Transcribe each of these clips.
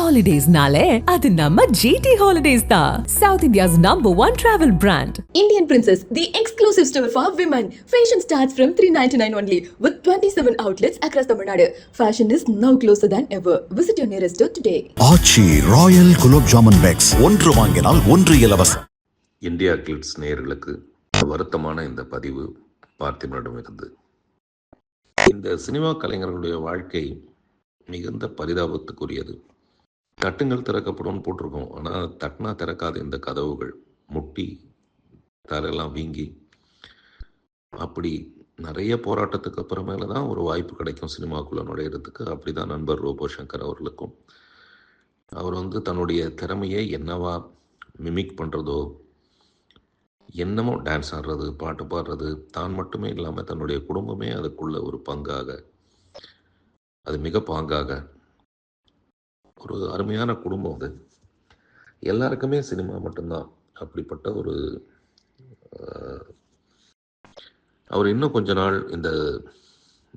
Holidays-nale, அது நம்ம GT Holidays தான். South India's #1 travel brand. Indian Princess, the exclusive store for women. Fashion starts from $399 only with 27 outlets across Tamil Nadu. Fashion is now closer than ever. Visit your nearest store today. Aachi royal gulab jamun packs ஒன்று வாங்கினால் ஒன்று இலவசம். India glitz நேயர்களுக்கு வருத்தமான இந்த பதிவு பார்த்திபனிடமிருந்து. இந்த cinema கலைஞர்களுடைய வாழ்க்கை மிகுந்த பரிதாபத்துக்குரியது. தட்டுங்கள் திறக்கப்படும் போட்டிருக்கோம், ஆனால் தட்டினா திறக்காத இந்த கதவுகள் முட்டி தரையெல்லாம் வீங்கி அப்படி நிறைய போராட்டத்துக்கு அப்புறமேல தான் ஒரு வாய்ப்பு கிடைக்கும் சினிமாக்குள்ளே நுழையிறதுக்கு. அப்படி தான் நண்பர் ரோபோ சங்கர் அவர்களுக்கும். அவர் தன்னுடைய திறமையை என்னவா மிமிக் பண்ணுறதோ, என்னமோ டான்ஸ் ஆடுறது, பாட்டு பாடுறது, தான் மட்டுமே இல்லாமல் தன்னுடைய குடும்பமே அதுக்குள்ள ஒரு பங்காக, அது மிக பாங்காக ஒரு அருமையான குடும்பம். அது எல்லாருக்குமே சினிமா மட்டும்தான். அப்படிப்பட்ட ஒரு அவர் இன்னும் கொஞ்ச நாள் இந்த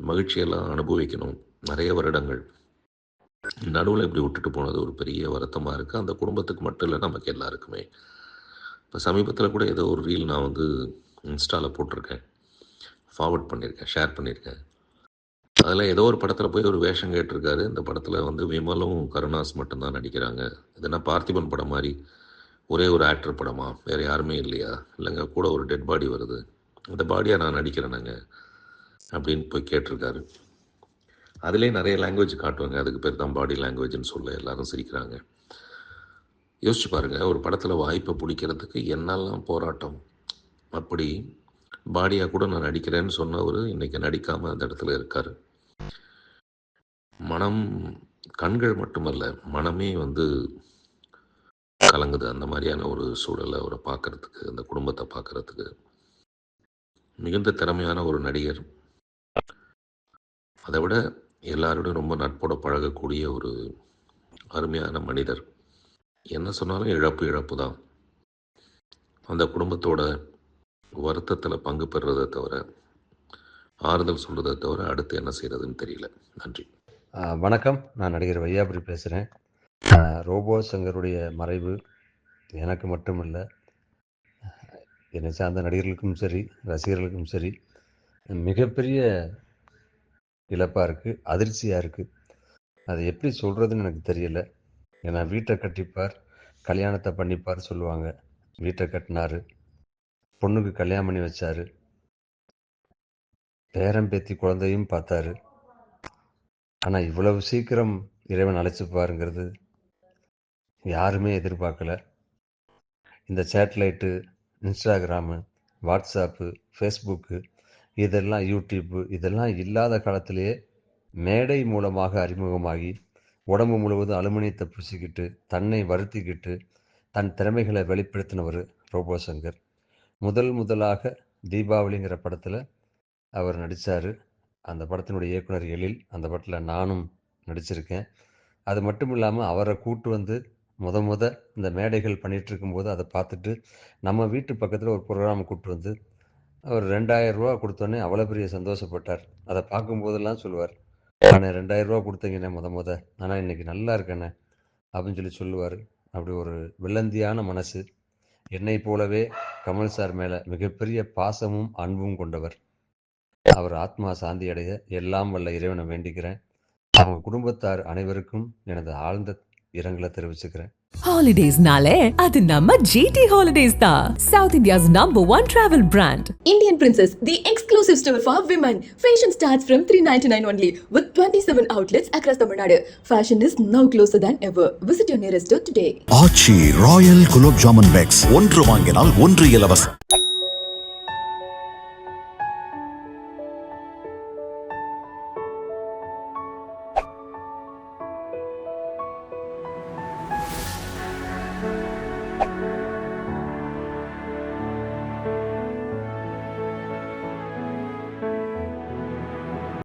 மகிழ்ச்சியெல்லாம் அனுபவிக்கணும். நிறைய வருடங்கள் நடுவில் இப்படி விட்டுட்டு போனது ஒரு பெரிய வருத்தமாக இருக்குது. அந்த குடும்பத்துக்கு மட்டும் இல்லை, நமக்கு எல்லாருக்குமே. இப்போ சமீபத்தில் கூட ஏதோ ஒரு ரீல் நான் இன்ஸ்டாவில் போட்டிருக்கேன், ஃபார்வர்ட் பண்ணியிருக்கேன், ஷேர் பண்ணியிருக்கேன். அதில் ஏதோ ஒரு படத்தில் போய் ஒரு வேஷம் கேட்டிருக்காரு. இந்த படத்தில் விமலும் கருணாஸ் மட்டும்தான் நடிக்கிறாங்க. இதுனா பார்த்திபன் படம் மாதிரி ஒரே ஒரு ஆக்டர் படமா, வேறு யாருமே இல்லையா? இல்லைங்க, கூட ஒரு டெட் பாடி வருது, அந்த பாடியாக நான் நடிக்கிறேனாங்க அப்படின்னு போய் கேட்டிருக்காரு. அதிலே நிறைய லாங்குவேஜ் காட்டுவாங்க, அதுக்கு பேர் தான் பாடி லாங்குவேஜ்னு சொல்ல எல்லாரும் சிரிக்கிறாங்க. யோசிச்சு பாருங்கள், ஒரு படத்தில் வாய்ப்பை பிடிக்கிறதுக்கு என்னெல்லாம் போராட்டம். அப்படி பாடியாக கூட நான் நடிக்கிறேன்னு சொன்னவர் இன்றைக்கி நடிக்காமல் அந்த இடத்துல இருக்கார். மனம், கண்கள் மட்டுமல்ல, மனமே கலங்குது. அந்த மாதிரியான ஒரு சூழலை அவரை பார்க்குறதுக்கு, அந்த குடும்பத்தை பார்க்குறதுக்கு. மிகுந்த திறமையான ஒரு நடிகர், அதை விட எல்லாரோடையும் ரொம்ப நட்போட பழகக்கூடிய ஒரு அருமையான மனிதர். என்ன சொன்னாலும் இழப்பு தான். அந்த குடும்பத்தோட வருத்தத்தில் பங்கு பெறுறதை தவிர, ஆறுதல் சொல்கிறதை தவிர அடுத்து என்ன செய்கிறதுன்னு தெரியல. நன்றி. வணக்கம், நான் நடிகர் வையாபுரி பேசுகிறேன். ரோபோ சங்கருடைய மறைவு எனக்கு மட்டுமில்லை, என்னை சார்ந்த நடிகர்களுக்கும் சரி, ரசிகர்களுக்கும் சரி மிகப்பெரிய இழப்பாக இருக்குது, அதிர்ச்சியாக இருக்குது. அது எப்படி சொல்கிறதுன்னு எனக்கு தெரியல. ஏன்னா வீட்டை கட்டிப்பார், கல்யாணத்தை பண்ணிப்பார் சொல்லுவாங்க. வீட்டை கட்டினார், பொண்ணுக்கு கல்யாணம் பண்ணி வச்சார், பேரன் பேத்தி குழந்தையும் பார்த்தாரு. ஆனால் இவ்வளவு சீக்கிரம் இறைவன் அழைச்சிப்பாருங்கிறது யாருமே எதிர்பார்க்கல. இந்த சேட்டலைட்டு, இன்ஸ்டாகிராமு, வாட்ஸ்அப்பு, ஃபேஸ்புக்கு, இதெல்லாம் யூடியூப்பு, இதெல்லாம் இல்லாத காலத்திலேயே மேடை மூலமாக அறிமுகமாகி உடம்பு முழுவதும் அலுமினியத்தை பூசிக்கிட்டு, தன்னை வருத்திக்கிட்டு, தன் திறமைகளை வெளிப்படுத்தினவர் ரோபோ சங்கர். முதலாக தீபாவளிங்கிற படத்தில் அவர் நடித்தார். அந்த படத்தினுடைய இயக்குனர் எழில், அந்த படத்தில் நானும் நடிச்சிருக்கேன். அது மட்டும் இல்லாமல் அவரை கூட்டு இந்த மேடைகள் பண்ணிகிட்டு இருக்கும்போது அதை பார்த்துட்டு நம்ம வீட்டு பக்கத்தில் ஒரு ப்ரோக்ராம் கூப்பிட்டு அவர் 2000 ரூபா கொடுத்தோன்னே அவ்வளோ பெரிய சந்தோஷப்பட்டார். அதை பார்க்கும்போதெல்லாம் சொல்லுவார், நான் 2000 ரூபா கொடுத்தீங்கண்ணே ஆனால் இன்றைக்கி நல்லா இருக்கேண்ணே அப்படின்னு சொல்லுவார். அப்படி ஒரு வெள்ளந்தியான மனசு. என்னை போலவே கமல் சார் மேலே மிகப்பெரிய பாசமும் அன்பும் கொண்டவர். அவர் ஆத்மா சாந்தி அடைய எல்லாம் வல்ல இறைவனை வேண்டிக்கிறேன். அவங்க குடும்பத்தார் அனைவருக்கும் எனது ஆழ்ந்த இரங்கலை தெரிவிச்சுக்கிறேன். Holidays-nale, அது நம்ம GT Holidays தான். South India's #1 travel brand. Indian Princess, the exclusive store for women. Fashion starts from $399 only with 27 outlets across Tamil Nadu. Fashion is now closer than ever. Visit your nearest store today. Aachi royal gulab jamun packs ஒன்று வாங்கினால் ஒன்று இலவசம்.